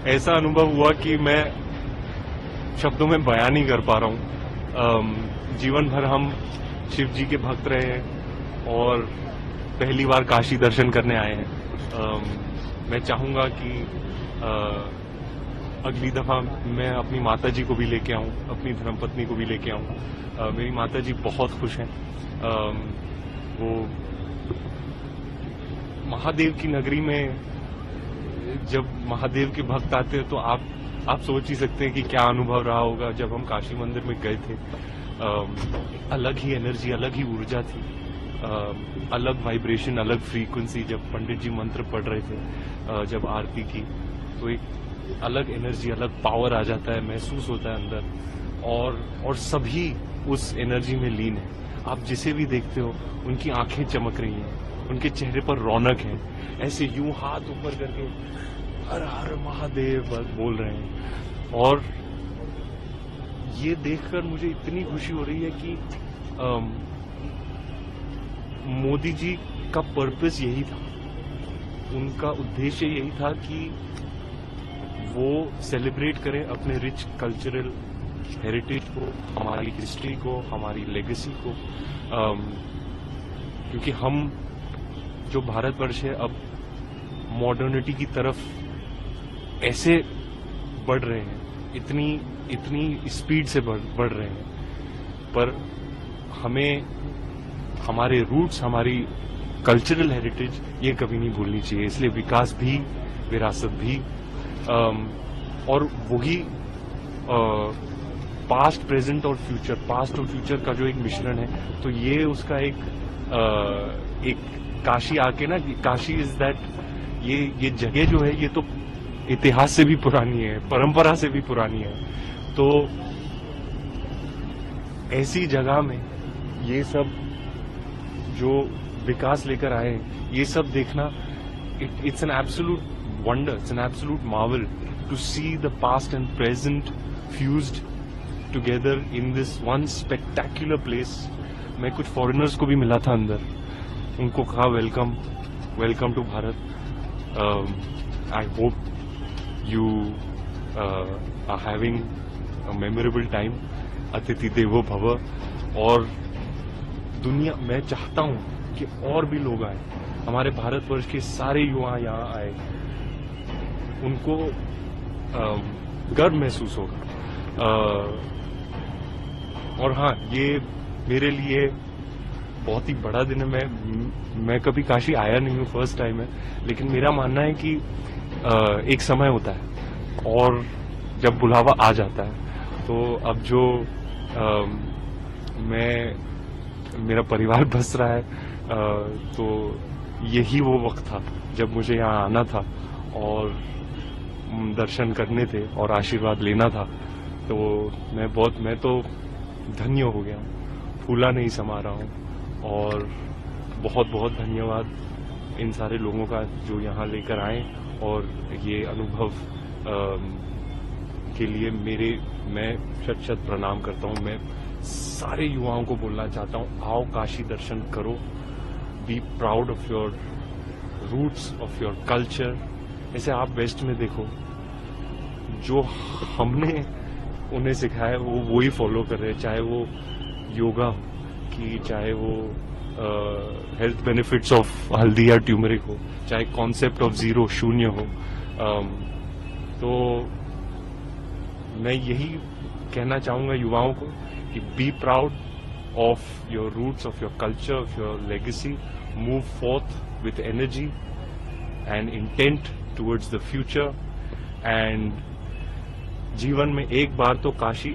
ऐसा अनुभव हुआ कि मैं शब्दों में बयान नहीं कर पा रहा हूँ। जीवन भर हम शिव जी के भक्त रहे हैं और पहली बार काशी दर्शन करने आए हैं। मैं चाहूंगा कि अगली दफा मैं अपनी माता जी को भी लेके आऊं, अपनी धर्मपत्नी को भी लेके आऊं। मेरी माता जी बहुत खुश हैं। वो महादेव की नगरी में जब महादेव के भक्त आते हैं तो आप सोच ही सकते हैं कि क्या अनुभव रहा होगा जब हम काशी मंदिर में गए थे। अलग ही एनर्जी, अलग ही ऊर्जा थी, अलग वाइब्रेशन, अलग फ्रीक्वेंसी। जब पंडित जी मंत्र पढ़ रहे थे, जब आरती की, तो एक अलग एनर्जी, अलग पावर आ जाता है, महसूस होता है अंदर। और सभी उस एनर्जी में लीन है। आप जिसे भी देखते हो उनकी आंखें चमक रही हैं, उनके चेहरे पर रौनक है, ऐसे यूं हाथ ऊपर करके हर हर महादेव बोल रहे हैं। और ये देखकर मुझे इतनी खुशी हो रही है कि मोदी जी का पर्पस यही था, उनका उद्देश्य यही था कि वो सेलिब्रेट करें अपने रिच कल्चरल हेरिटेज को, हमारी हिस्ट्री को, हमारी लेगेसी को। क्योंकि हम जो भारतवर्ष है अब मॉडर्निटी की तरफ ऐसे बढ़ रहे हैं, इतनी स्पीड से बढ़ रहे हैं, पर हमें हमारे रूट्स, हमारी कल्चरल हेरिटेज ये कभी नहीं भूलनी चाहिए। इसलिए विकास भी, विरासत भी, और वही पास्ट, प्रेजेंट और फ्यूचर, पास्ट और फ्यूचर का जो एक मिश्रण है, तो ये उसका एक काशी आके ना, काशी इज दैट, ये जगह जो है ये तो इतिहास से भी पुरानी है, परंपरा से भी पुरानी है। तो ऐसी जगह में ये सब जो विकास लेकर आए, ये सब देखना, it's an absolute wonder, it's an absolute marvel to see the past and present fused together in this one spectacular place. मैं कुछ फॉरेनर्स को भी मिला था अंदर, उनको कहा welcome to Bharat. I hope you are having a memorable time, अतिथि देवो भव। और दुनिया, मैं चाहता हूं कि और भी लोग आए, हमारे भारतवर्ष के सारे युवा यहाँ आए, उनको गर्व महसूस होगा। और हाँ, ये मेरे लिए बहुत ही बड़ा दिन है। मैं कभी काशी आया नहीं हूँ, फर्स्ट टाइम है, लेकिन मेरा मानना है कि एक समय होता है और जब बुलावा आ जाता है, तो अब जो मेरा परिवार बस रहा है, तो यही वो वक्त था जब मुझे यहाँ आना था और दर्शन करने थे और आशीर्वाद लेना था। तो मैं तो धन्य हो गया, फूला नहीं समा रहा हूँ। और बहुत बहुत धन्यवाद इन सारे लोगों का जो यहाँ लेकर आए, और ये अनुभव के लिए मैं शत प्रणाम करता हूँ। मैं सारे युवाओं को बोलना चाहता हूँ, आओ काशी दर्शन करो, be proud of your roots, of your culture. ऐसे आप वेस्ट में देखो, जो हमने उन्हें सिखाया वो ही फॉलो कर रहे हैं, चाहे वो योगा हो, कि चाहे वो हेल्थ बेनिफिट्स ऑफ हल्दी या ट्यूमरिक हो, चाहे कॉन्सेप्ट ऑफ जीरो, शून्य हो। तो मैं यही कहना चाहूंगा युवाओं को कि be proud of your roots, of your culture, of your legacy, move forth with energy and intent towards the future. And जीवन में एक बार तो काशी